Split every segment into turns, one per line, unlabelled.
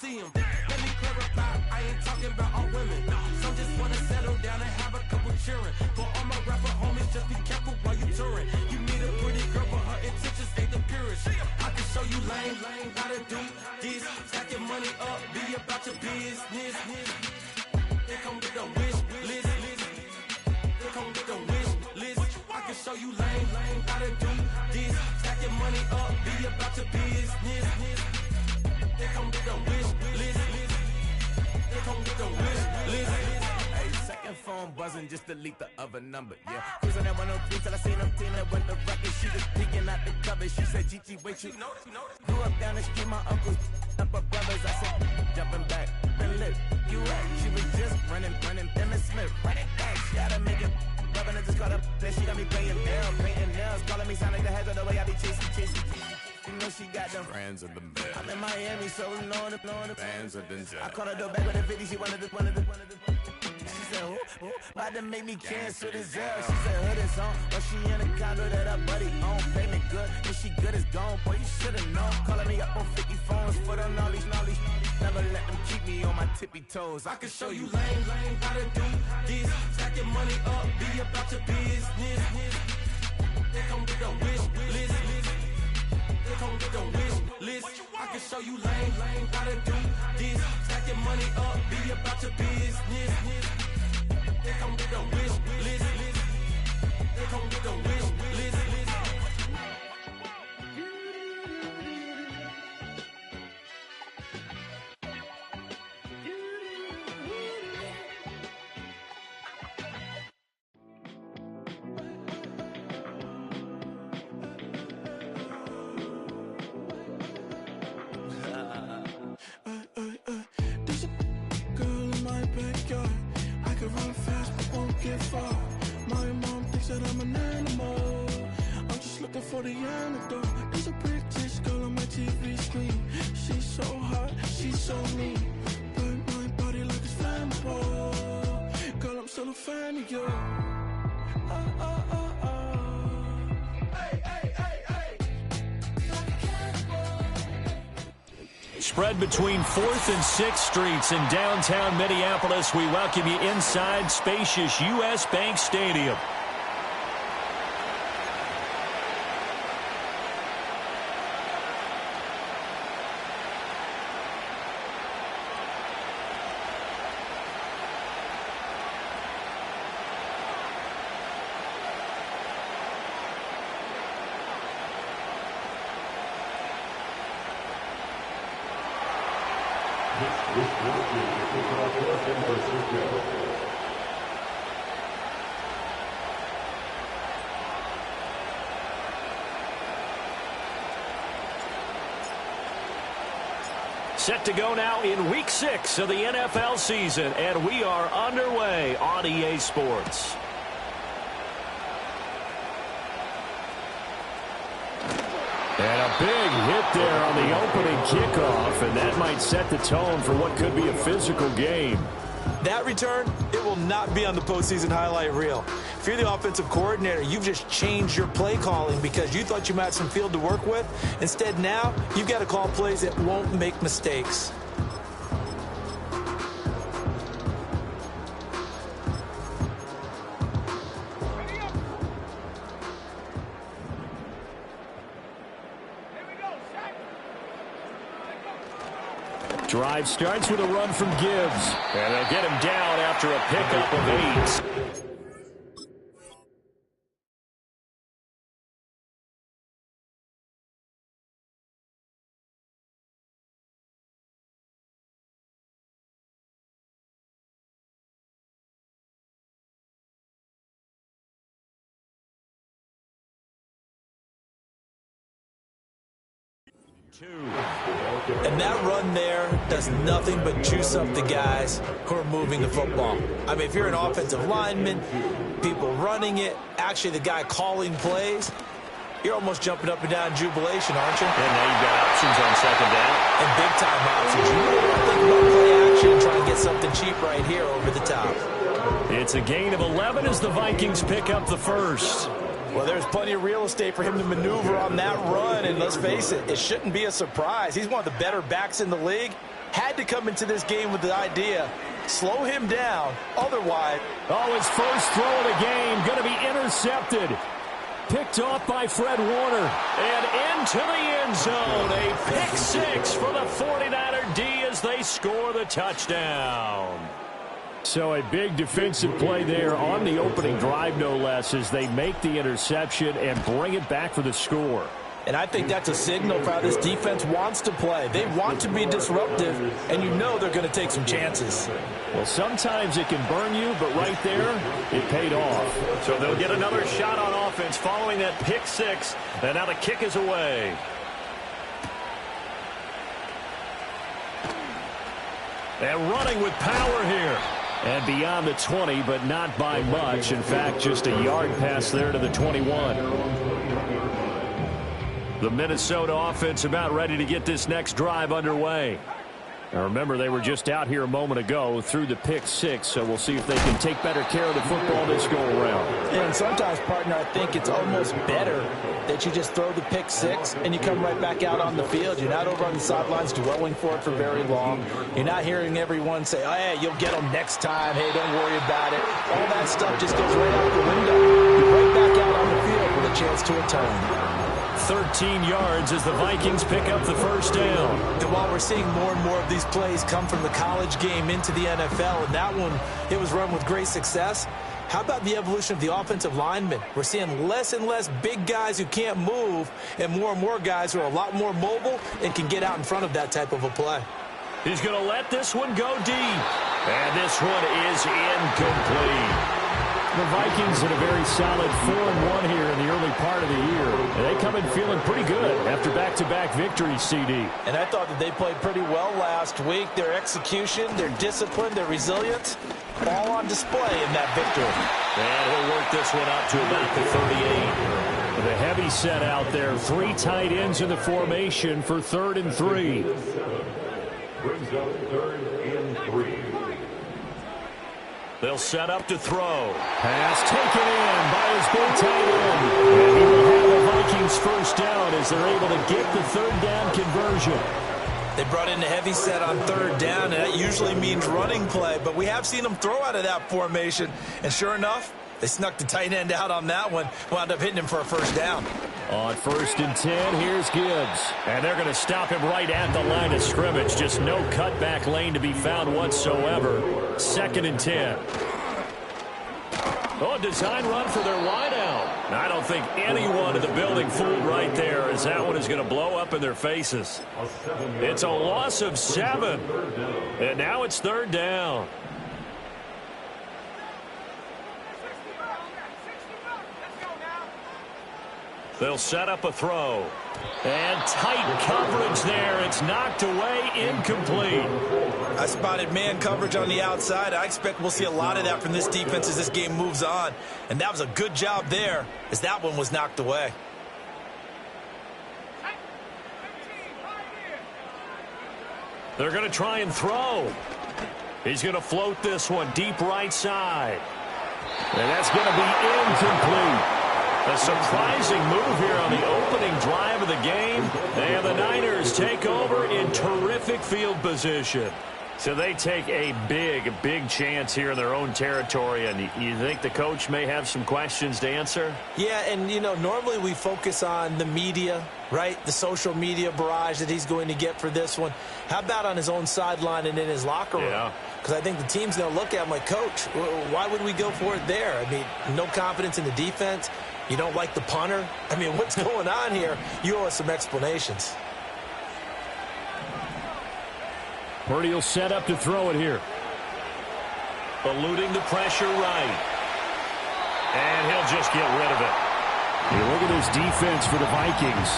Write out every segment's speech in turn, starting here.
see him. Let me clarify, I ain't talking about all women. Some just wanna settle down and have a couple cheering. For all my rapper homies, just be careful while you touring. You need a pretty girl, but her intentions ain't the purest. I can show you lame, how to do this. Stack your money up, be about your business. They come with the wish list. They come with the wish list. I can show you lame, how to do this. Stack your money up, be about your business. They come with the wish list. They come with the wish list.
Hey, second phone buzzing, just delete the other number, yeah. Cruising at 103 till I seen them Tina with the record. She was peeking out the cover. She said, Gigi, wait, you grew up down the street, my uncles, up her brothers. I said, jumping back, been lit, you at. She was just running, Emmett Smith, running back. She had to make it, rubbing it, just caught up. Then she got me playing down, painting nails, calling me Sonic the Hedgehog, the way I be chasing. You know she got them
friends of the bed.
I'm in Miami, so knowing the
fans of the jet.
I called her door back with a 50, she wanted the. She said, who? About to make me cancel this L. She said, hood is on, but she in a condo that her buddy own. Payment good, if she good is gone, boy, you should've known. Calling me up on 50 phones, foot on all these. Never let them keep me on my tippy toes.
I can show you lame, how to do this. Stack your money up, be about your business. They come with the wish list. They come with the wish list. I can show you lame, how to do this. Stack your money up, be about your business. They come with the wish list. They come with the wish list.
There's a girl in my backyard. I can run fast but won't get far. My mom thinks that I'm an animal. I'm just looking for the antidote. There's a British girl on my TV screen. She's so hot, she's so mean. Burn my body like it's flammable. Girl, I'm still a fan of you.
Spread between 4th and 6th Streets in downtown Minneapolis. We welcome you inside spacious U.S. Bank Stadium. Set to go now in Week 6 of the NFL season, and we are underway on EA Sports. And a big hit there on the opening kickoff, and that might set the tone for what could be a physical game.
That return, it will not be on the postseason highlight reel. If you're the offensive coordinator, you've just changed your play calling because you thought you might have some field to work with. Instead, now, you've got to call plays that won't make mistakes.
Drive starts with a run from Gibbs. And they'll get him down after a pickup of 8.
And that run there does nothing but juice up the guys who are moving the football. I mean, if you're an offensive lineman, people running it, actually the guy calling plays, you're almost jumping up and down in jubilation, aren't you?
And now you've got options on second down.
And big-time options. You really want to think about play action and try and get something cheap right here over the top.
It's a gain of 11 as the Vikings pick up the first.
Well, there's plenty of real estate for him to maneuver on that run, and let's face it, it shouldn't be a surprise. He's one of the better backs in the league. had to come into this game with the idea, slow him down, otherwise.
Oh, his first throw of the game going to be intercepted. Picked off by Fred Warner. And into the end zone. A pick six for the 49er D as they score the touchdown. So a big defensive play there on the opening drive, no less, as they make the interception and bring it back for the score.
And I think that's a signal for how this defense wants to play. They want to be disruptive, and you know they're going to take some chances.
Well, sometimes it can burn you, but right there, it paid off. So they'll get another shot on offense following that pick six, and now the kick is away. And running with power here. And beyond the 20, but not by much. In fact, just a yard pass there to the 21. The Minnesota offense about ready to get this next drive underway. Now remember, they were just out here a moment ago through the pick six, so we'll see if they can take better care of the football this go-around.
And sometimes, partner, I think it's almost better that you just throw the pick six and you come right back out on the field. You're not over on the sidelines dwelling for it for very long. You're not hearing everyone say, oh, hey, you'll get them next time. Hey, don't worry about it. All that stuff just goes right out the window. You're right back out on the field with a chance to return.
13 yards as the Vikings pick up the first down.
And while we're seeing more and more of these plays come from the college game into the NFL, and that one, it was run with great success, how about the evolution of the offensive linemen? We're seeing less and less big guys who can't move and more guys who are a lot more mobile and can get out in front of that type of a play.
He's going to let this one go deep. And this one is incomplete. The Vikings in a very solid 4-1 here in the early part of the year. And they come in feeling pretty good after back-to-back victories, CD.
And I thought that they played pretty well last week. Their execution, their discipline, their resilience, all on display in that victory.
And he'll work this one up to about the 38. With a heavy set out there, 3 tight ends in the formation for 3rd and 3.
Brings up 3rd and 3.
They'll set up to throw. Pass taken in by his big tight end. And he will have the Vikings first down as they're able to get the 3rd down conversion.
They brought in a heavy set on 3rd down, and that usually means running play. But we have seen them throw out of that formation. And sure enough, they snuck the tight end out on that one. Wound up hitting him for a first down.
On 1st and 10, here's Gibbs. And they're going to stop him right at the line of scrimmage. Just no cutback lane to be found whatsoever. 2nd and 10. Oh, design run for their wideout. I don't think anyone in the building fooled right there, as that one is going to blow up in their faces. It's a loss of 7. And now it's 3rd down. They'll set up a throw. And tight coverage there. It's knocked away, incomplete.
I spotted man coverage on the outside. I expect we'll see a lot of that from this defense as this game moves on. And that was a good job there as that one was knocked away.
They're going to try and throw. He's going to float this one deep right side. And that's going to be incomplete. A surprising move here on the opening drive of the game. And the Niners take over in terrific field position. So they take a big chance here in their own territory. And you think the coach may have some questions to answer?
Yeah, and, you know, normally we focus on the media, right? The social media barrage that he's going to get for this one. How about on his own sideline and in his locker room?
Yeah.
Because I think the team's going to look at him like, Coach, why would we go for it there? I mean, no confidence in the defense. You don't like the punter? I mean, what's going on here? You owe us some explanations.
Purdy will set up to throw it here. Eluding the pressure right. And he'll just get rid of it. You look at this defense for the Vikings.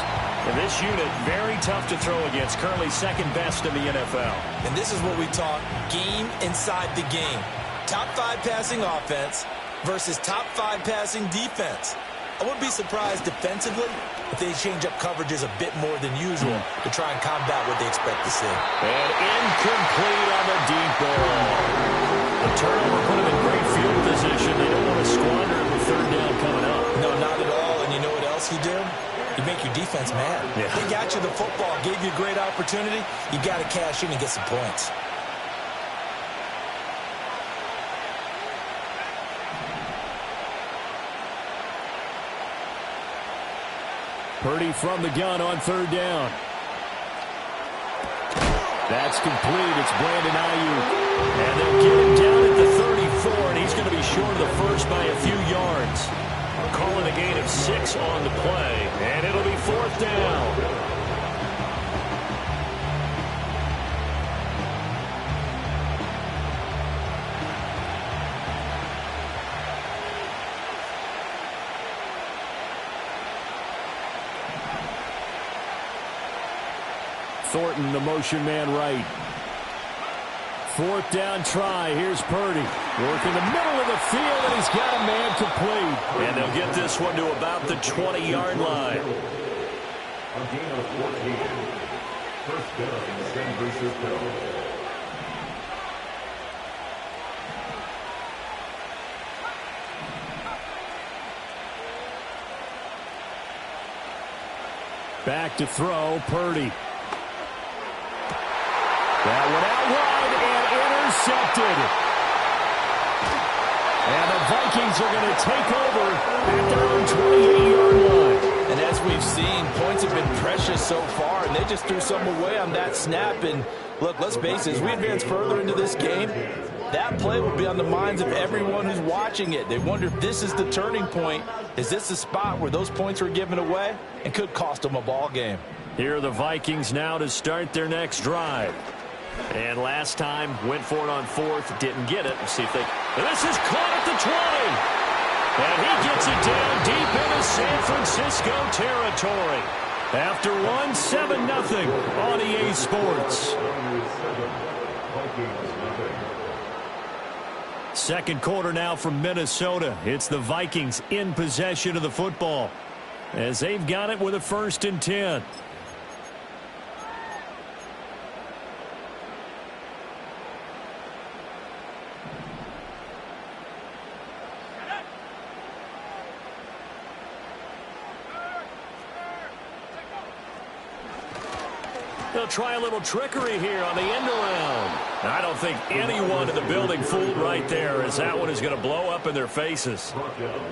And this unit, very tough to throw against. Currently 2nd best in the NFL.
And this is what we talk, game inside the game. Top 5 passing offense versus top 5 passing defense. I wouldn't be surprised defensively if they change up coverages a bit more than usual to try and combat what they expect to see.
And incomplete on the deep ball. The turnover put them in great field position. They don't want to squander it with 3rd down coming up.
No, not at all. And you know what else you do? You make your defense mad.
Yeah.
They got you the football, gave you a great opportunity. You got to cash in and get some points.
Purdy from the gun on third down. That's complete. It's Brandon Ayuk. And they'll get him down at the 34, and he's going to be short of the first by a few yards. Calling a gain of 6 on the play, and it'll be fourth down. Thornton, the motion man right. Fourth down try. Here's Purdy. Working the middle of the field, and he's got a man complete. And they'll get this one to about the 20-yard line.
A gain of 14. First down, San Francisco.
Back to throw, Purdy. That one out wide and intercepted. And the Vikings are going to take over at their own 28-yard line.
And as we've seen, points have been precious so far, and they just threw some away on that snap. And look, let's face it, as we advance further into this game, that play will be on the minds of everyone who's watching it. They wonder if this is the turning point. Is this the spot where those points were given away and could cost them a ball game?
Here are the Vikings now to start their next drive. And last time, went for it on fourth, didn't get it. Let's see if they... And this is caught at the 20. And he gets it down deep into San Francisco territory. After one, 7-0 on EA Sports. Second quarter now from Minnesota. It's the Vikings in possession of the football as they've got it with a 1st and 10. They'll try a little trickery here on the end around. I don't think anyone in the building fooled right there, as that one is going to blow up in their faces.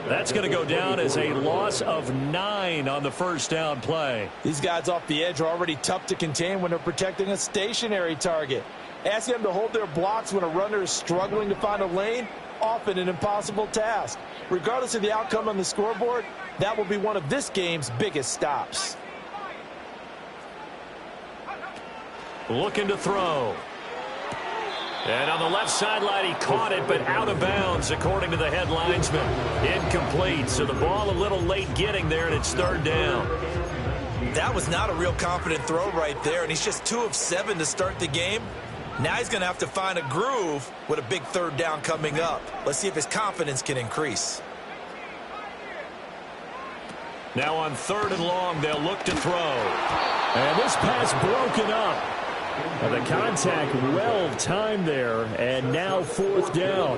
That's going to go down as a loss of 9 on the first down play.
These guys off the edge are already tough to contain when they're protecting a stationary target. Asking them to hold their blocks when a runner is struggling to find a lane, often an impossible task. Regardless of the outcome on the scoreboard, that will be one of this game's biggest stops.
Looking to throw. And on the left sideline, he caught it, but out of bounds, according to the head linesman. Incomplete, so the ball a little late getting there, and it's third down.
That was not a real confident throw right there, and he's just 2 of 7 to start the game. Now he's going to have to find a groove with a big third down coming up. Let's see if his confidence can increase.
Now on 3rd and long, they'll look to throw. And this pass broken up. And the contact well timed there, and now 4th down.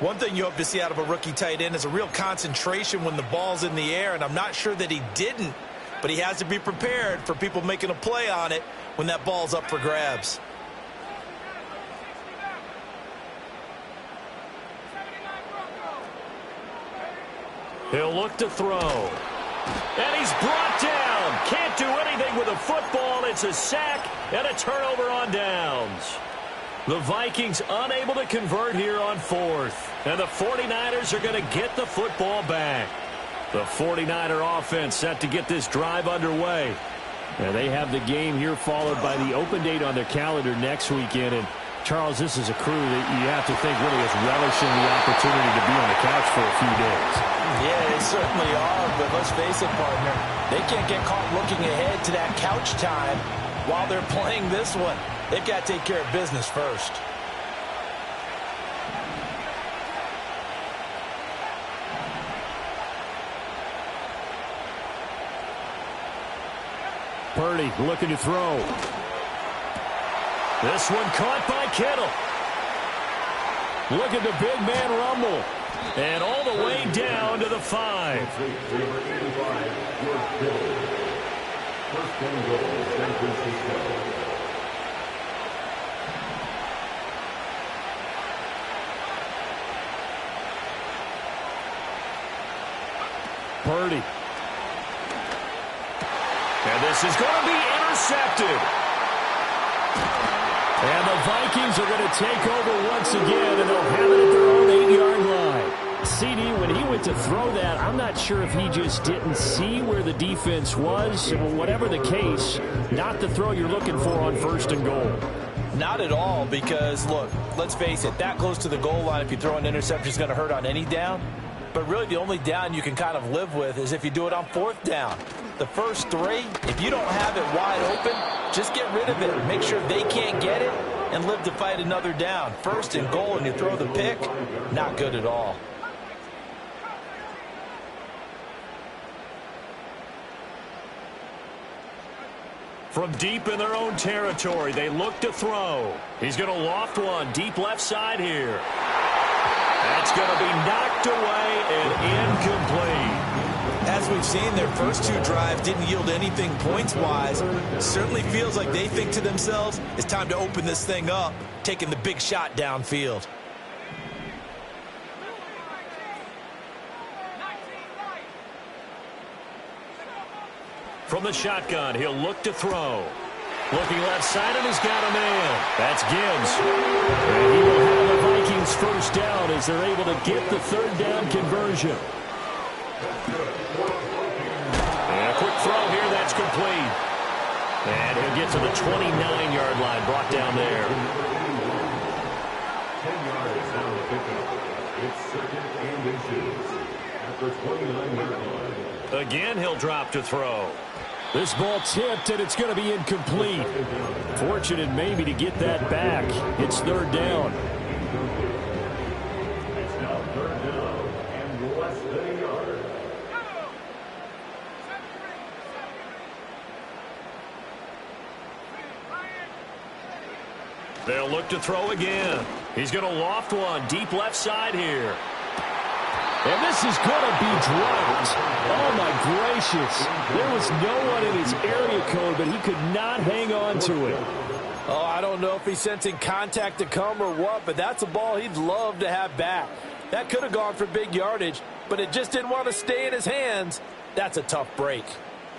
One thing you hope to see out of a rookie tight end is a real concentration when the ball's in the air, and I'm not sure that he didn't, but he has to be prepared for people making a play on it when that ball's up for grabs.
He'll look to throw. And he's brought down. Can't do anything with a football. It's a sack and a turnover on downs. The Vikings unable to convert here on 4th. And the 49ers are going to get the football back. The 49er offense set to get this drive underway. And they have the game here followed by the open date on their calendar next weekend. And Charles, this is a crew that you have to think really is relishing the opportunity to be on the couch for a few days.
Yeah, they certainly are, but let's face it, partner, they can't get caught looking ahead to that couch time while they're playing this one. They've got to take care of business first.
Purdy looking to throw. This one caught by Kittle. Look at the big man rumble. And all the way down to the 5.
Number 85, George Kittle. First and goal, San Francisco.
Purdy. And this is going to be intercepted. And the Vikings are going to take over once again, and they'll have it at their own 8-yard line. CD, when he went to throw that, I'm not sure if he just didn't see where the defense was. Whatever the case, not the throw you're looking for on 1st and goal.
Not at all, because, look, let's face it, that close to the goal line, if you throw an interception, is going to hurt on any down. But really, the only down you can kind of live with is if you do it on 4th down. The first 3, if you don't have it wide open, just get rid of it. Make sure they can't get it and live to fight another down. 1st and goal and you throw the pick, not good at all.
From deep in their own territory, they look to throw. He's going to loft one deep left side here. That's going to be knocked away and incomplete.
As we've seen, their first 2 drives didn't yield anything points-wise. Certainly feels like they think to themselves, it's time to open this thing up, taking the big shot downfield.
From the shotgun, he'll look to throw. Looking left side, and he's got a man. That's Gibbs. And he will have the Vikings first down as they're able to get the 3rd down conversion. And a quick throw here, that's complete. And he'll get to the 29-yard line, brought down there.
10 yards down the pickup. It's 2nd and inches. At the 29-yard line.
Again, he'll drop to throw. This ball tipped, and it's going to be incomplete. Fortunate maybe to get that back. It's 3rd down.
It's now 3rd down and less than a yard.
They'll look to throw again. He's going to loft one deep left side here. And this is going to be dropped. Oh, my gracious. There was no one in his area code, but he could not hang on to it.
Oh, I don't know if he's sensing contact to come or what, but that's a ball he'd love to have back. That could have gone for big yardage, but it just didn't want to stay in his hands. That's a tough break.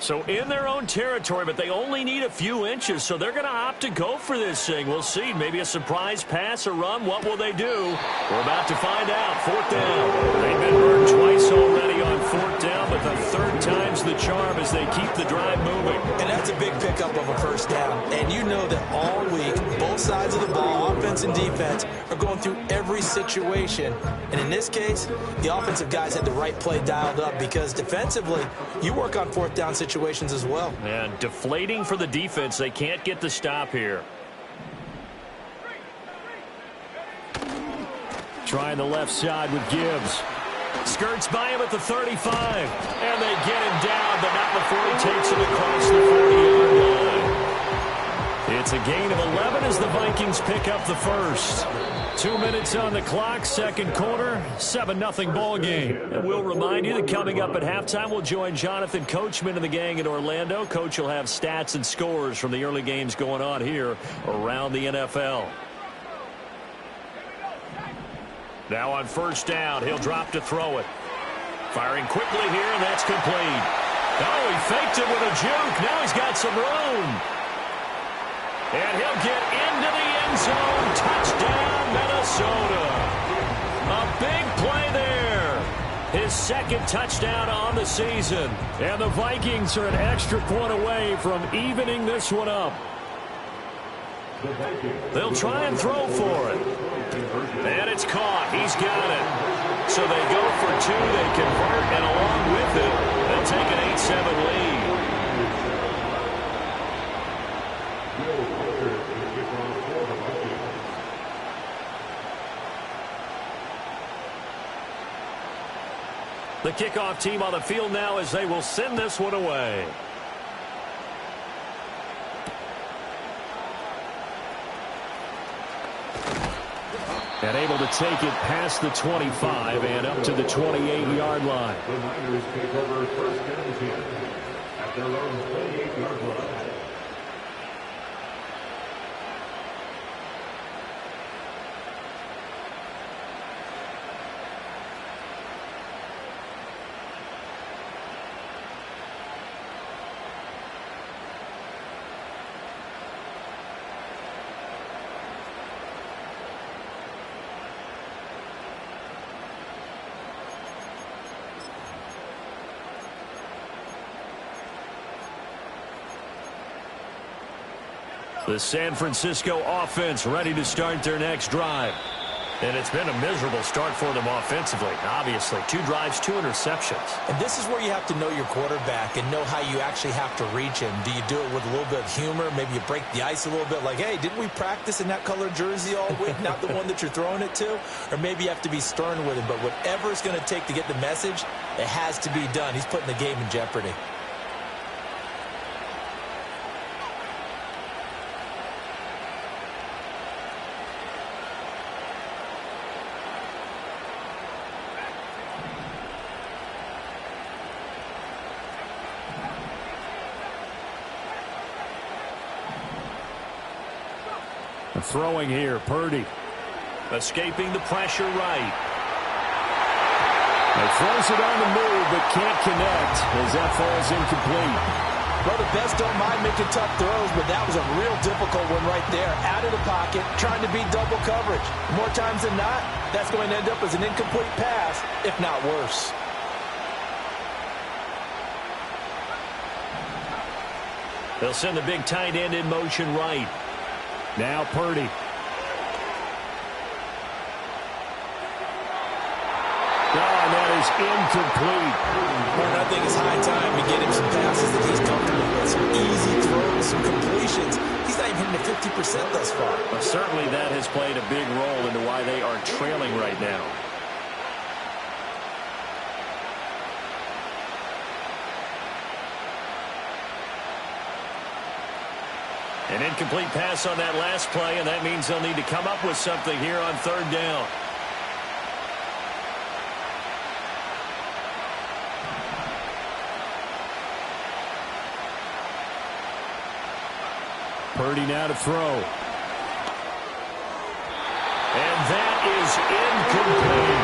So in their own territory, but they only need a few inches, so they're going to opt to go for this thing. We'll see. Maybe a surprise pass or run. What will they do? We're about to find out. 4th down. They've been burned twice already on 4th down, but the 3rd time's the charm as they keep the drive moving.
And that's a big pickup of a 1st down. And you know that all week, both sides of the ball, offense and defense, are going through every situation. And in this case, the offensive guys had the right play dialed up because defensively, you work on 4th down situations as well.
And deflating for the defense. They can't get the stop here. Trying the left side with Gibbs. Skirts by him at the 35. And they get him down, but not before he takes it across the 40-yard line. It's a gain of 11 as the Vikings pick up the first. 2 minutes on the clock, 2nd quarter, 7-0 ball game. And we'll remind you that coming up at halftime, we'll join Jonathan Coachman and the gang in Orlando. Coach will have stats and scores from the early games going on here around the NFL. Now on 1st down, he'll drop to throw it. Firing quickly here, and that's complete. Oh, he faked it with a juke. Now he's got some room. And he'll get into the end zone. Touchdown, Minnesota. A big play there. His 2nd touchdown on the season. And the Vikings are an extra point away from evening this one up. They'll try and throw for it. And it's caught. He's got it. So they go for 2. They convert, and along with it, they'll take an 8-7 lead. The kickoff team on the field now as they will send this one away. And able to take it past the 25 and up to the 28-yard line.
The Niners take over first and 10 at their own 28-yard line.
The San Francisco offense ready to start their next drive. And it's been a miserable start for them offensively. Obviously, 2 drives, 2 interceptions.
And this is where you have to know your quarterback and know how you actually have to reach him. Do you do it with a little bit of humor? Maybe you break the ice a little bit like, hey, didn't we practice in that color jersey all week? Not the one that you're throwing it to? Or maybe you have to be stern with him. But whatever it's going to take to get the message, it has to be done. He's putting the game in jeopardy.
Throwing here, Purdy. Escaping the pressure right. He throws it on the move, but can't connect as that falls incomplete.
Well, the best don't mind making tough throws, but that was a real difficult one right there. Out of the pocket, trying to beat double coverage. More times than not, that's going to end up as an incomplete pass, if not worse.
They'll send the big tight end in motion right. Now Purdy. And that is incomplete.
Well, I think it's high time to get him some passes that he's comfortable with. Some easy throws, some completions. He's not even hitting the 50% thus far.
Well, certainly that has played a big role into why they are trailing right now. An incomplete pass on that last play, and that means they'll need to come up with something here on 3rd down. Purdy now to throw. And that is incomplete.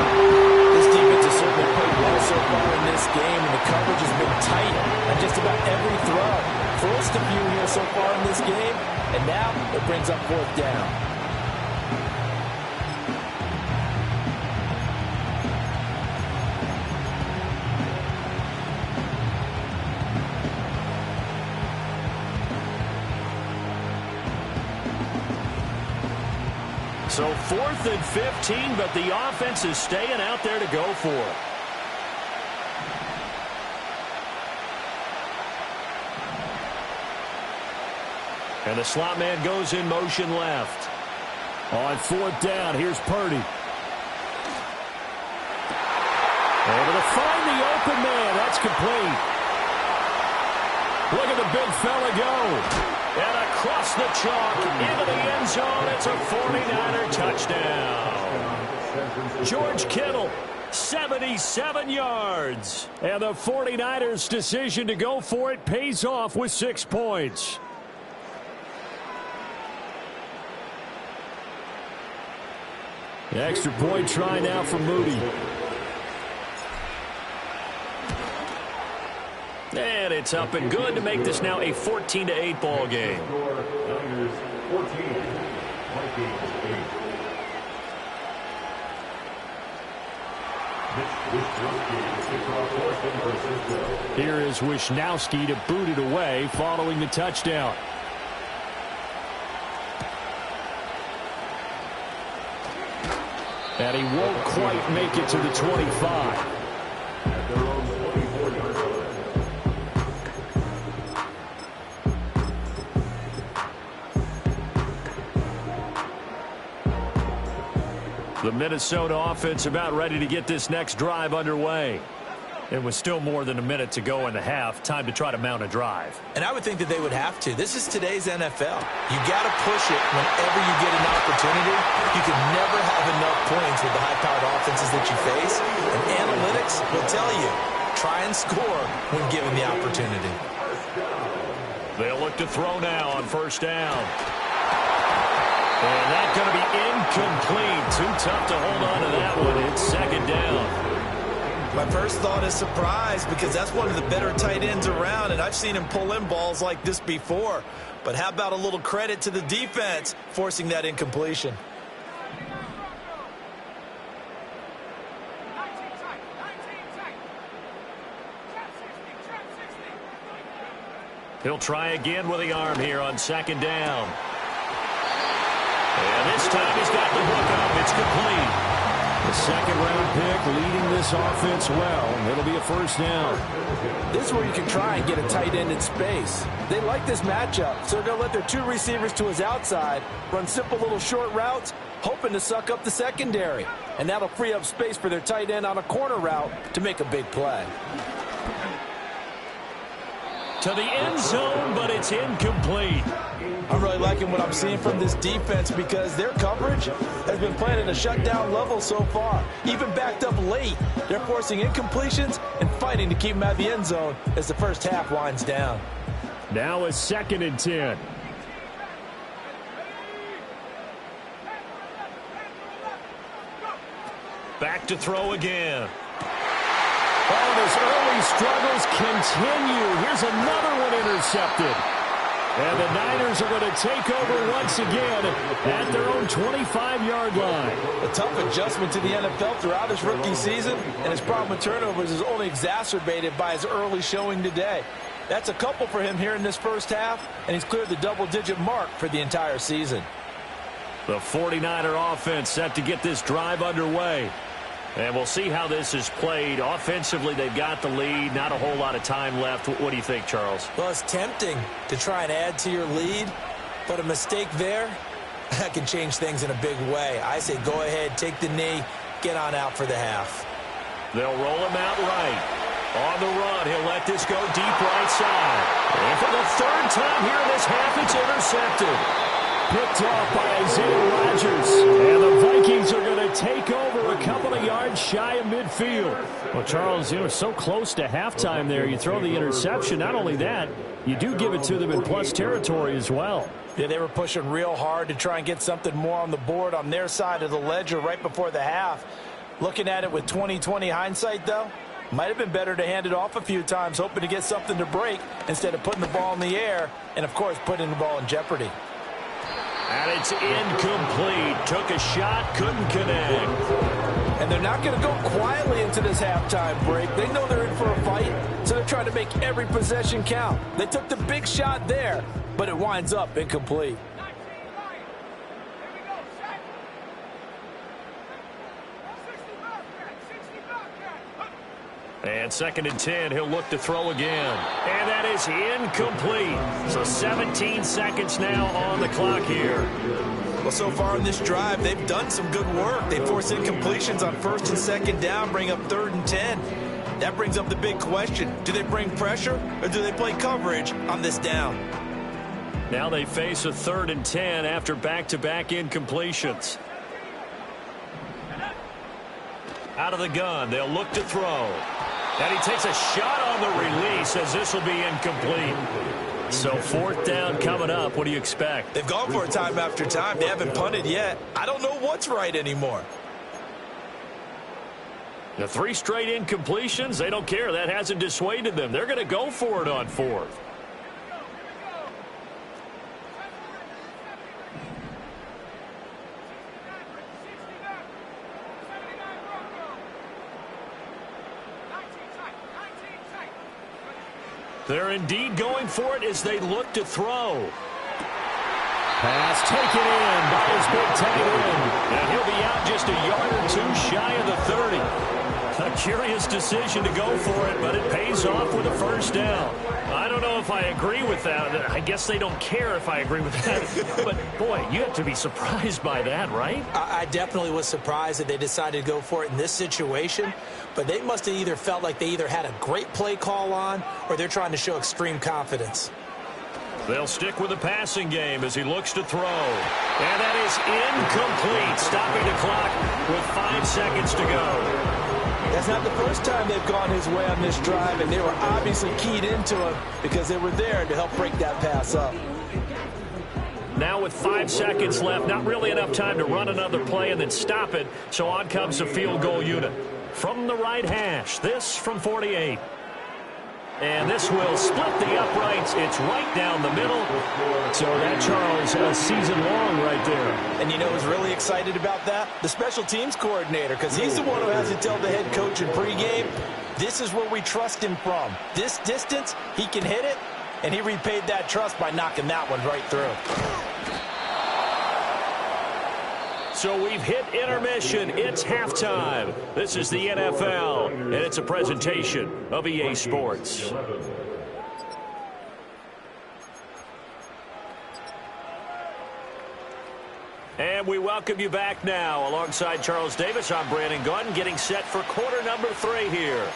This defense has certainly played well so far in this game, and the coverage has been tight on just about every throw. Forced a few here so far in this game, and now it brings up 4th down.
So 4th and 15, but the offense is staying out there to go for it. And the slot man goes in motion left. On 4th down, here's Purdy. Able to find the open man. That's complete. Look at the big fella go. And across the chalk into the end zone. It's a 49er touchdown. George Kittle, 77 yards. And the 49ers' decision to go for it pays off with 6 points. The extra point try now for Moody. And it's up and good to make this now a 14-8 ball game.
Niners 14, Vikings 8.
Here is Wisnowski to boot it away following the touchdown. And he won't quite make it to the 25.
At their own 24-yard line.
The Minnesota offense about ready to get this next drive underway. It was still more than a minute to go in the half. Time to try to mount a drive.
And I would think that they would have to. This is today's NFL. You got to push it whenever you get an opportunity. You can never have enough points with the high-powered offenses that you face. And analytics will tell you, try and score when given the opportunity.
They'll look to throw now on first down. And that's going to be incomplete. Too tough to hold on to that one. It's second down.
My first thought is surprise because that's one of the better tight ends around, and I've seen him pull in balls like this before. But how about a little credit to the defense forcing that incompletion?
He'll try again with the arm here on second down. And this time he's got the hook up. It's complete. The second-round pick leading this offense well. It'll be a first down.
This is where you can try and get a tight end in space. They like this matchup, so they'll let their two receivers to his outside run simple little short routes, hoping to suck up the secondary. And that'll free up space for their tight end on a corner route to make a big play.
To the end zone, but it's incomplete.
I'm really liking what I'm seeing from this defense because their coverage has been playing at a shutdown level so far. Even backed up late, they're forcing incompletions and fighting to keep them out of the end zone as the first half winds down.
Now a 2nd and 10. Back to throw again.
Oh, his early struggles continue. Here's another one intercepted.
And the Niners are going to take over once again at their own 25-yard line.
A tough adjustment to the NFL throughout his rookie season, and his problem with turnovers is only exacerbated by his early showing today. That's a couple for him here in this first half, and he's cleared the double-digit mark for the entire season.
The 49er offense set to get this drive underway. And we'll see how this is played. Offensively, they've got the lead. Not a whole lot of time left. What do you think, Charles?
Well, it's tempting to try and add to your lead, but a mistake there, that can change things in a big way. I say go ahead, take the knee, get on out for the half.
They'll roll him out right. On the run, he'll let this go deep right side. And for the third time here in this half, it's intercepted. Picked off by Isaiah Rodgers. And the Vikings are going to take over a couple of yards shy of midfield. Well, Charles, you know, so close to halftime there. You throw the interception. Not only that, you do give it to them in plus territory as well.
Yeah, they were pushing real hard to try and get something more on the board on their side of the ledger right before the half. Looking at it with 20/20 hindsight, though, might have been better to hand it off a few times, hoping to get something to break instead of putting the ball in the air and, of course, putting the ball in jeopardy.
And it's incomplete. Took a shot, couldn't connect.
And they're not going to go quietly into this halftime break. They know they're in for a fight, so they're trying to make every possession count. They took the big shot there, but it winds up incomplete.
And 2nd and 10, he'll look to throw again. And that is incomplete. So 17 seconds now on the clock here.
Well, so far in this drive, they've done some good work. They force incompletions on 1st and 2nd down, bring up 3rd and 10. That brings up the big question. Do they bring pressure or do they play coverage on this down?
Now they face a 3rd and 10 after back-to-back incompletions. Out of the gun, they'll look to throw. And he takes a shot on the release as this will be incomplete. So 4th down coming up. What do you expect?
They've gone for it time after time. They haven't punted yet. I don't know what's right anymore.
The 3 straight incompletions, they don't care. That hasn't dissuaded them. They're going to go for it on 4th. They're indeed going for it as they look to throw. Pass taken in by his big tight end. And he'll be out just a yard or 2 shy of the 30. A curious decision to go for it, but it pays us off with a first down. I don't know if I agree with that. I guess they don't care if I agree with that. But, boy, you have to be surprised by that, right?
I definitely was surprised that they decided to go for it in this situation. But they must have either felt like they either had a great play call on or they're trying to show extreme confidence.
They'll stick with the passing game as he looks to throw. And that is incomplete, stopping the clock with 5 seconds to go.
That's not the first time they've gone his way on this drive, and they were obviously keyed into him because they were there to help break that pass up.
Now with 5 seconds left, not really enough time to run another play and then stop it, so on comes the field goal unit. From the right hash, this from 48. And this will split the uprights. It's right down the middle. So that, Charles, a season long right there.
And you know who's really excited about that? The special teams coordinator, because he's the one who has to tell the head coach in pregame, this is where we trust him from. This distance, he can hit it, and he repaid that trust by knocking that one right through.
So we've hit intermission. It's halftime. This is the NFL, and it's a presentation of EA Sports. And we welcome you back now. Alongside Charles Davis, I'm Brandon Gunn, getting set for quarter number 3 here.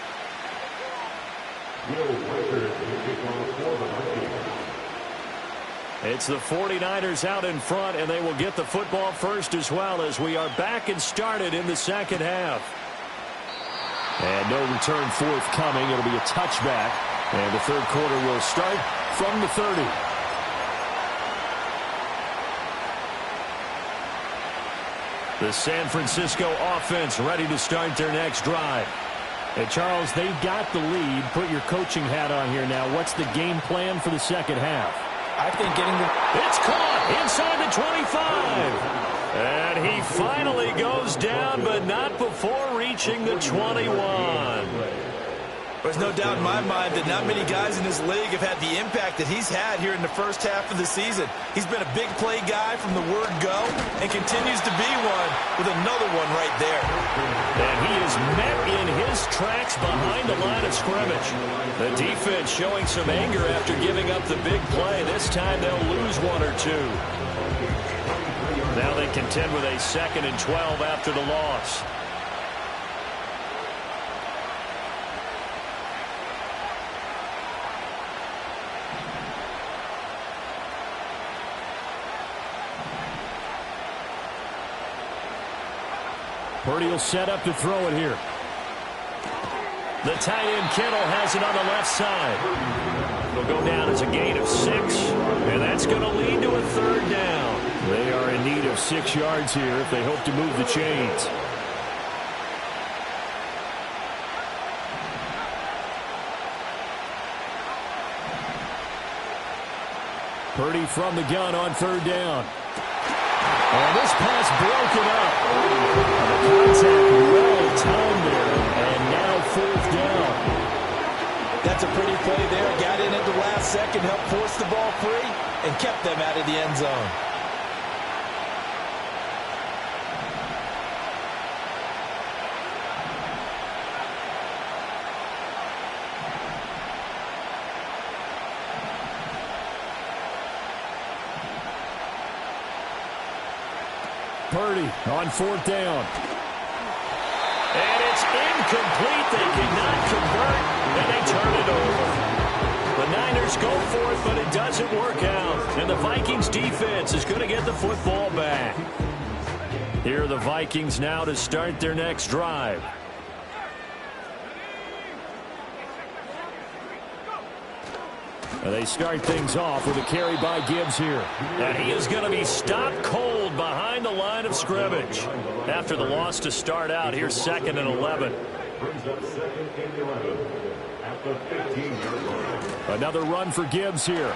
It's the 49ers out in front, and they will get the football first as well as we are back and started in the second half.
And no return forthcoming. It'll be a touchback, and the third quarter will start from the 30.
The San Francisco offense ready to start their next drive.
Hey, Charles, they got the lead. Put your coaching hat on here now. What's the game plan for the second half?
I think getting the...
It's caught inside the 25. And he finally goes down, but not before reaching the 21.
There's no doubt in my mind that not many guys in this league have had the impact that he's had here in the first half of the season. He's been a big play guy from the word go and continues to be one with another one right there.
And he is met in his tracks behind the line of scrimmage. The defense showing some anger after giving up the big play. This time they'll lose 1 or 2. Now they contend with a 2nd and 12 after the loss.
Purdy will set up to throw it here.
The tight end Kittle has it on the left side. It'll go down as a gain of 6, and that's going to lead to a 3rd down.
They are in need of 6 yards here if they hope to move the chains. Purdy from the gun on 3rd down. And this pass broken up. Contact well timed there, and now 4th down.
That's a pretty play there. Got in at the last second, helped force the ball free, and kept them out of the end zone.
Purdy on 4th down.
And it's incomplete. They cannot convert, and they turn it over. The Niners go for it, but it doesn't work out. And the Vikings defense is going to get the football back. Here are the Vikings now to start their next drive.
And they start things off with a carry by Gibbs here.
And he is going to be stopped cold behind the line of scrimmage. After the loss to start out, here's 2nd and 11.
Brings up 2nd and 11 at the 15-yard line.
Another run for Gibbs here.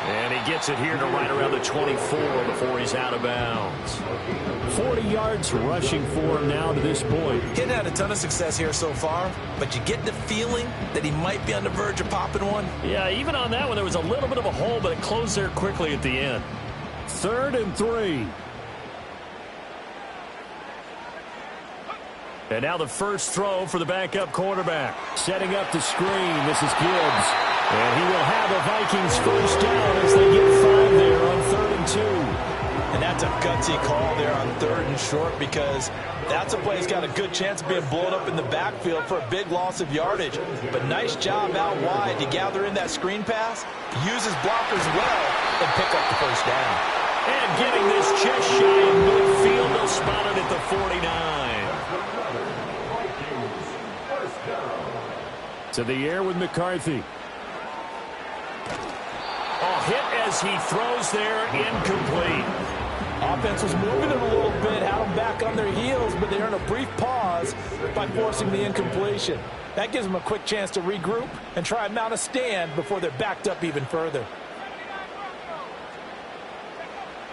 And he gets it here to right around the 24 before he's out of bounds.
40 yards rushing for him now to this point.
He hadn't had a ton of success here so far, but you get the feeling that he might be on the verge of popping one.
Yeah, even on that one, there was a little bit of a hole, but it closed there quickly at the end.
3rd and 3. And now the first throw for the backup quarterback. Setting up the screen. This is Gibbs. And he will have a Vikings first down as they get 5 there on 3rd and 2.
And that's a gutsy call there on 3rd and short, because that's a play that's got a good chance of being blown up in the backfield for a big loss of yardage. But nice job out wide to gather in that screen pass, use his blockers well, and pick up the first down.
And getting this just shy of midfield, they'll spot it at the 49. To the air with McCarthy. Hit as he throws there, incomplete.
Offense was moving it a little bit, had them back on their heels, but they earned a brief pause by forcing the incompletion. That gives them a quick chance to regroup and try and mount a stand before they're backed up even further.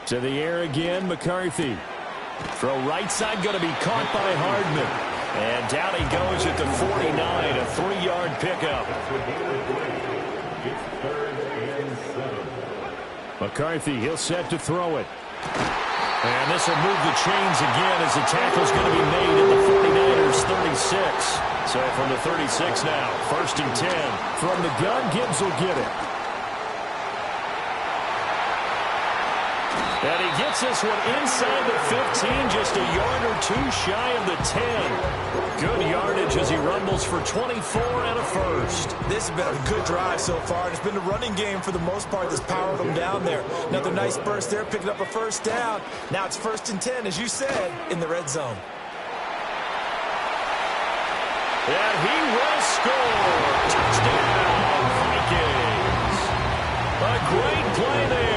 To the air again, McCarthy. Throw right side, going to be caught by Hardman. And down he goes at the 49, a 3-yard pickup.
It's 3rd and 7.
McCarthy, he'll set to throw it. And this will move the chains again as the tackle's going to be made at the 49ers 36. So from the 36 now, 1st and 10. From the gun, Gibbs will get it. And he gets this one inside the 15, just a yard or 2 shy of the 10. Good yardage as he rumbles for 24 and a first.
This has been a good drive so far. It's been the running game for the most part that's powered them down there. Another nice burst there, picking up a first down. Now it's 1st and 10, as you said, in the red zone.
And he will score. Touchdown, Vikings. A great play there.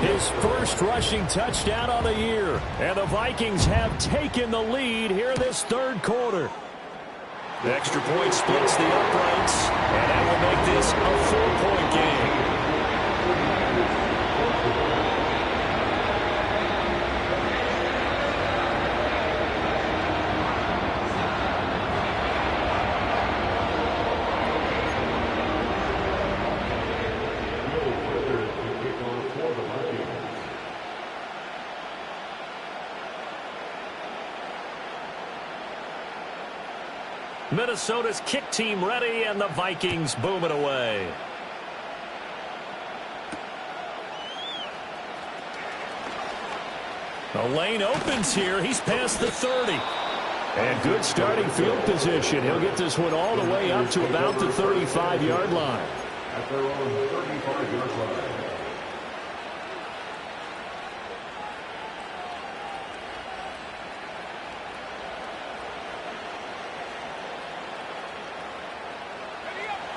His first rushing touchdown on the year. And the Vikings have taken the lead here in this 3rd quarter. The extra point splits the uprights, and that will make this a 4-point game. Minnesota's kick team ready, and the Vikings boom it away. The lane opens here. He's past the 30. And good starting field position. He'll get this one all the way up to about the 35-yard line.
At their own 35-yard line.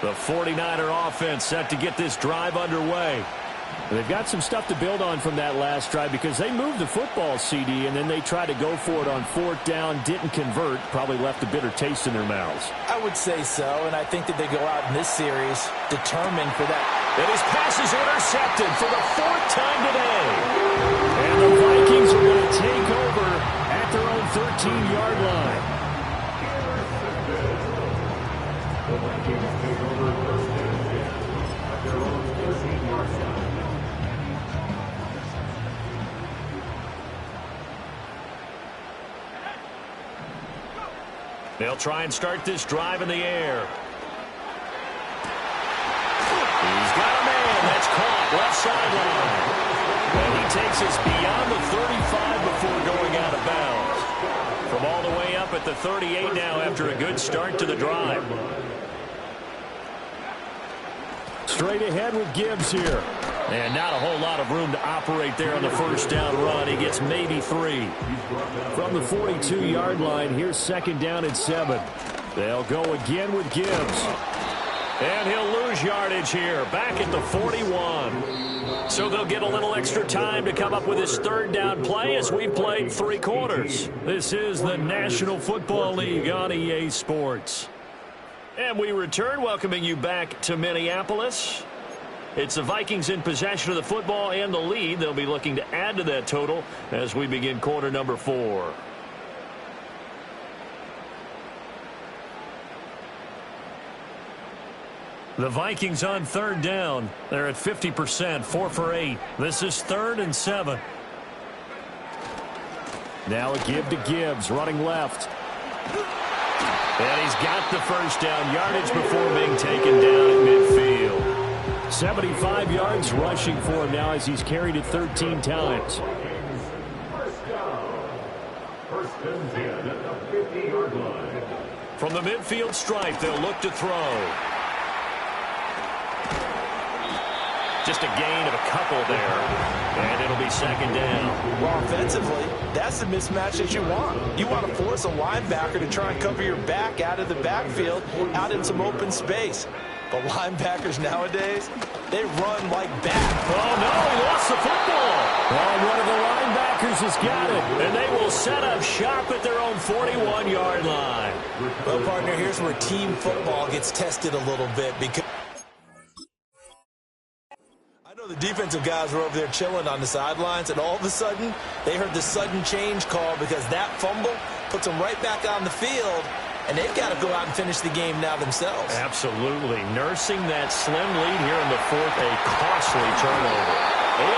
The 49er offense set to get this drive underway. They've got some stuff to build on from that last drive because they moved the football, CD, and then they tried to go for it on 4th down, didn't convert, probably left a bitter taste in their mouths.
I would say so, and I think that they go out in this series determined for that.
And his pass is intercepted for the 4th time today. And the Vikings are going to take over at their own 13-yard line.
The Vikings take over 1st and 10 at their own 13-yard line.
They'll try and start this drive in the air. He's got a man. That's caught. Left sideline. And he takes us beyond the 35 before going out of bounds. From all the way up at the 38 now after a good start to the drive. Straight ahead with Gibbs here. And not a whole lot of room to operate there on the 1st down run. He gets maybe 3. From the 42-yard line, here's 2nd down and 7. They'll go again with Gibbs. And he'll lose yardage here, back at the 41. So they'll get a little extra time to come up with his 3rd down play as we played 3 quarters. This is the National Football League on EA Sports. And we return, welcoming you back to Minneapolis. It's the Vikings in possession of the football and the lead. They'll be looking to add to that total as we begin quarter number 4. The Vikings on 3rd down. They're at 50%, 4 for 8. This is 3rd and 7. Now a give to Gibbs, running left.
And he's got the first down yardage before being taken down at midfield.
75 yards rushing for him now as he's carried it 13 times.
First down. First and 10 at the 50-yard line.
From the midfield stripe, they'll look to throw. Just a gain of a couple there, and it'll be second down.
Well, offensively, that's the mismatch that you want. You want to force a linebacker to try and cover your back out of the backfield, out in some open space. But linebackers nowadays, they run like bat.
Oh, no, he lost the football.
Well, one of the linebackers has got it.
And they will set up shop at their own 41-yard line.
Well, partner, here's where team football gets tested a little bit because the defensive guys were over there chilling on the sidelines, and all of a sudden, they heard the sudden change call because that fumble puts them right back on the field, and they've got to go out and finish the game now themselves.
Absolutely. Nursing that slim lead here in the fourth, a costly turnover.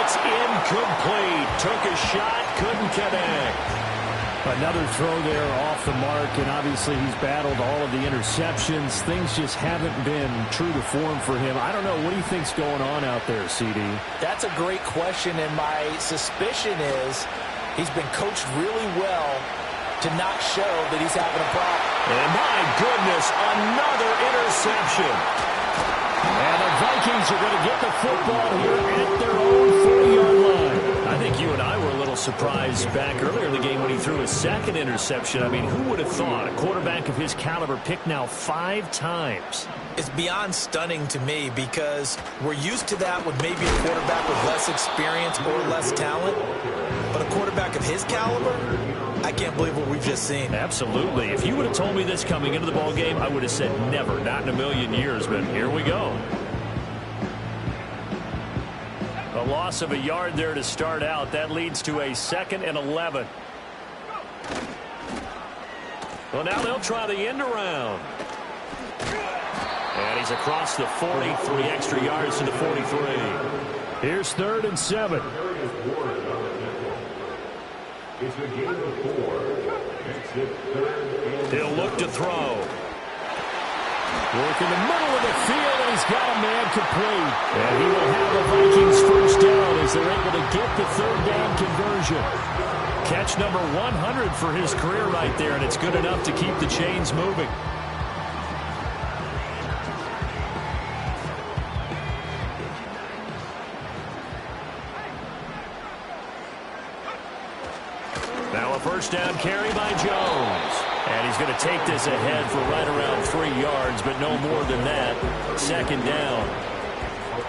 It's incomplete. Took a shot, couldn't connect.
Another throw there off the mark, and obviously he's battled all of the interceptions. Things just haven't been true to form for him. I don't know. What do you think's going on out there, CD?
That's a great question, and my suspicion is he's been coached really well to not show that he's having a problem.
And my goodness, another interception.
And the Vikings are going to get the football here at their own 40-yard line.
I think you and I were a little surprised back earlier in the game when he threw his second interception. I mean, who would have thought a quarterback of his caliber picked now 5 times?
It's beyond stunning to me because we're used to that with maybe a quarterback with less experience or less talent. But a quarterback of his caliber, I can't believe what we've just seen.
Absolutely. If you would have told me this coming into the ball game, I would have said never, not in a million years, but here we go. A loss of a yard there to start out. That leads to a 2nd and 11. Well, now they'll try the end around. And he's across the 40, 3 extra yards to the 43.
Here's 3rd and 7.
It's a gain of 4. Exit 3rd and
He'll look to throw.
Work in the middle of the field, and he's got a man complete. And he will have the Vikings first down as they're able to get the 3rd down conversion.
Catch number 100 for his career right there, and it's good enough to keep the chains moving. Now a first down carry by Jones. And he's going to take this ahead for right around 3 yards, but no more than that. 2nd down.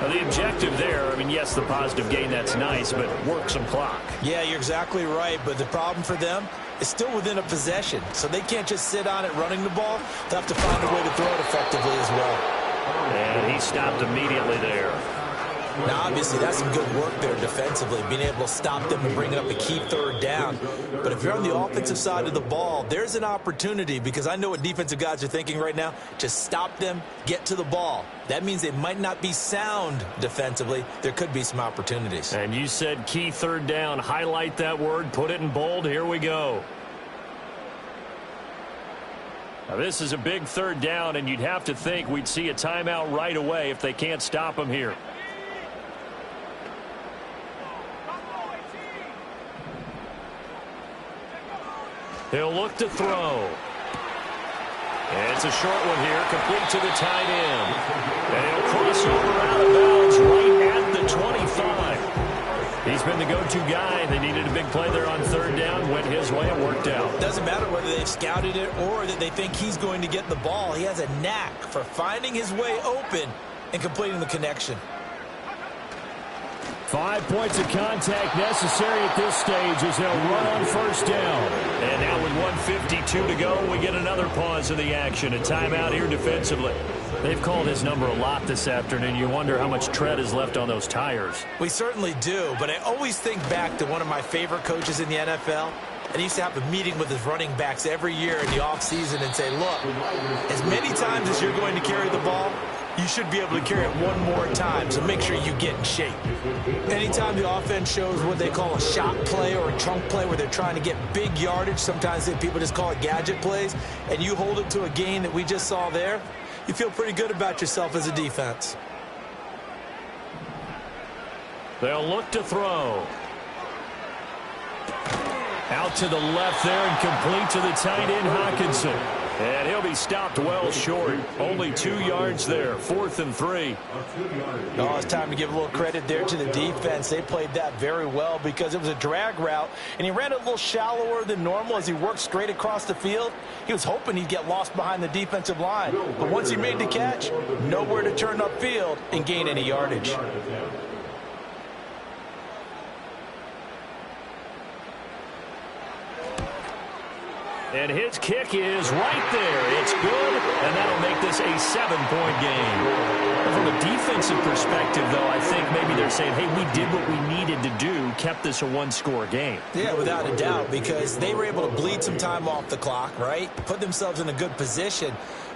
Now the objective there, I mean, yes, the positive gain, that's nice, but work some clock.
Yeah, you're exactly right, but the problem for them is still within a possession, so they can't just sit on it running the ball. They'll have to find a way to throw it effectively as well.
And he stopped immediately there.
Now, obviously, that's some good work there defensively, being able to stop them and bring up a key 3rd down. But if you're on the offensive side of the ball, there's an opportunity, because I know what defensive guys are thinking right now. Just stop them, get to the ball. That means they might not be sound defensively. There could be some opportunities.
And you said key 3rd down. Highlight that word, put it in bold. Here we go. Now, this is a big 3rd down, and you'd have to think we'd see a timeout right away if they can't stop them here. He'll look to throw. And it's a short one here, complete to the tight end. And he'll cross over out of bounds right at the 25. He's been the go-to guy. They needed a big play there on 3rd down. Went his way and worked out.
Doesn't matter whether they've scouted it or that they think he's going to get the ball. He has a knack for finding his way open and completing the connection.
5 points of contact necessary at this stage as they'll run on 1st down.
And now with 1:52 to go, we get another pause in the action. A timeout here defensively. They've called his number a lot this afternoon. You wonder how much tread is left on those tires.
We certainly do, but I always think back to one of my favorite coaches in the NFL. And he used to have a meeting with his running backs every year in the offseason and say, look, as many times as you're going to carry the ball, you should be able to carry it one more time, so make sure you get in shape. Anytime the offense shows what they call a shot play or a chunk play where they're trying to get big yardage, sometimes people just call it gadget plays, and you hold it to a gain that we just saw there, you feel pretty good about yourself as a defense.
They'll look to throw. Out to the left there and complete to the tight end, Hawkinson. And he'll be stopped well short. Only 2 yards there, 4th and 3.
Oh, it's time to give a little credit there to the defense. They played that very well because it was a drag route, and he ran a little shallower than normal as he worked straight across the field. He was hoping he'd get lost behind the defensive line. But once he made the catch, nowhere to turn upfield and gain any yardage.
And his kick is right there. It's good, and that'll make this a 7-point game. From a defensive perspective, though, I think maybe they're saying, hey, we did what we needed to do, kept this a 1-score game.
Yeah, without a doubt, because they were able to bleed some time off the clock, right? Put themselves in a good position,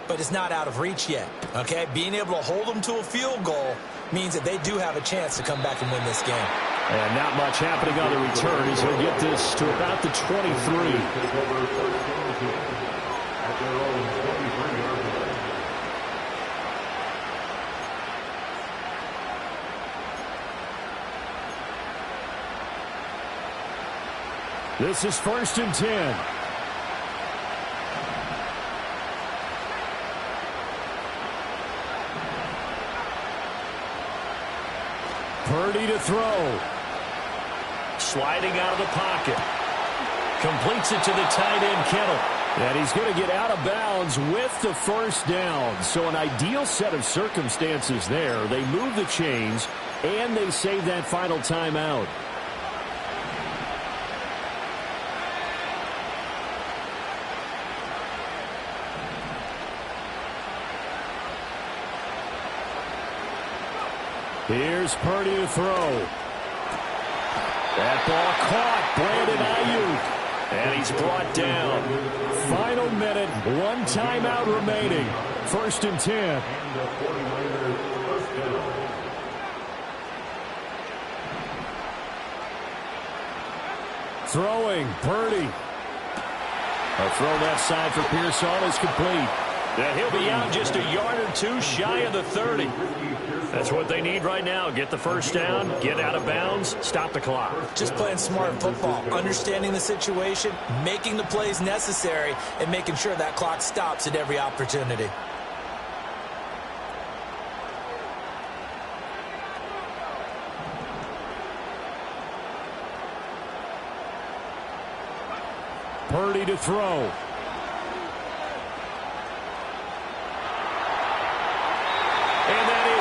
but it's not out of reach yet, okay? Being able to hold them to a field goal means that they do have a chance to come back and win this game.
And not much happening on the return as he'll get this to about the 23. This is 1st and 10. Purdy to throw. Sliding out of the pocket. Completes it to the tight end, Kittle. And he's going to get out of bounds with the 1st down. So an ideal set of circumstances there. They move the chains, and they save that final timeout. Here's Purdy to throw. That ball caught. Brandon Ayuk. And he's brought down. Final minute. 1 timeout remaining. 1st and 10. Throwing. Purdy. A throw left side for Pearson is complete. And he'll be out just a yard or 2 shy of the 30. That's what they need right now. Get the 1st down, get out of bounds, stop the clock.
Just playing smart football, understanding the situation, making the plays necessary, and making sure that clock stops at every opportunity.
Purdy to throw.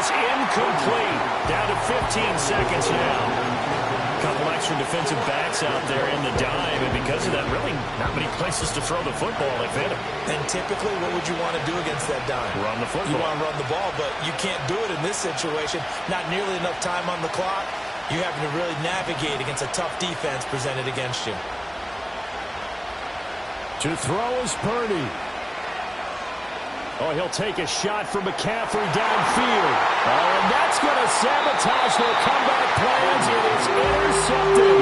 Incomplete. Down to 15 seconds now. A couple extra defensive backs out there in the dime, and because of that, really not many places to throw the football, if any.
And typically, what would you want to do against that dime?
Run the football.
You want to run the ball, but you can't do it in this situation. Not nearly enough time on the clock. You're having to really navigate against a tough defense presented against you.
To throw is Purdy. Oh, he'll take a shot for McCaffrey downfield. Oh, and that's going to sabotage their comeback plans. It is intercepted.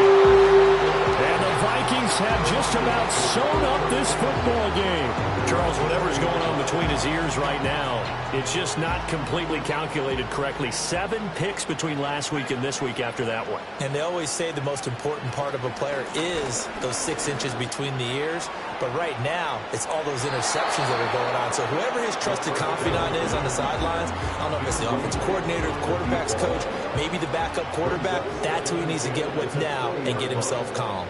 And the Vikings have just about sewn up this football game. Charles, whatever's going on between his ears right now, it's just not completely calculated correctly. 7 picks between last week and this week after that one.
And they always say the most important part of a player is those 6 inches between the ears. But right now, it's all those interceptions that are going on. So whoever his trusted confidant is on the sidelines, I don't know if it's the offensive coordinator, the quarterback's coach, maybe the backup quarterback, that's who he needs to get with now and get himself calm.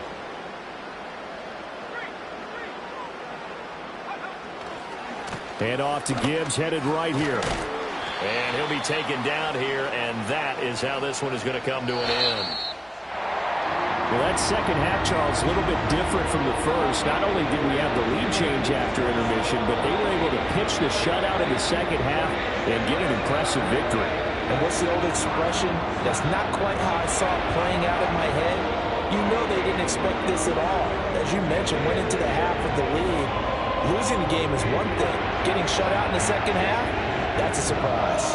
Hand off to Gibbs, headed right here. And he'll be taken down here, and that is how this one is going to come to an end. Well, that second half, Charles, a little bit different from the first. Not only did we have the lead change after intermission, but they were able to pitch the shutout in the second half and get an impressive victory.
And what's the old expression? That's not quite how I saw it playing out in my head. You know they didn't expect this at all. As you mentioned, went into the half with the lead. Losing the game is one thing. Getting shut out in the second half,
That's a surprise.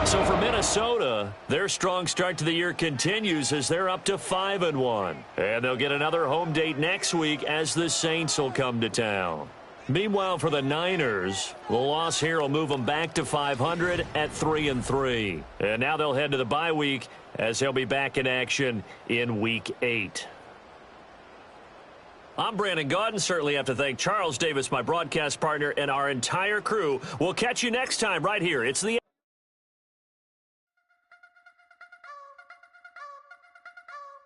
So for Minnesota, their strong start to the year continues as they're up to 5-1. And they'll get another home date next week as the Saints will come to town. Meanwhile, for the Niners, the loss here will move them back to 500 at 3-3. And now they'll head to the bye week as they'll be back in action in Week 8. I'm Brandon Gaudin. Certainly have to thank Charles Davis, my broadcast partner, and our entire crew. We'll catch you next time right here. It's the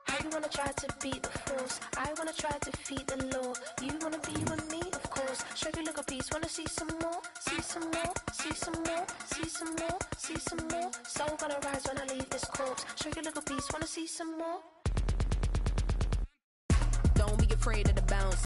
I wanna try to beat the force. I wanna try to defeat the law. You wanna be with me, of course. Show you look a piece. Wanna see some more? See some more? See some more? See some more? See some more? Soul gonna rise when I leave this corpse. Show you look a piece. Wanna see some more? Don't be afraid of the bounce.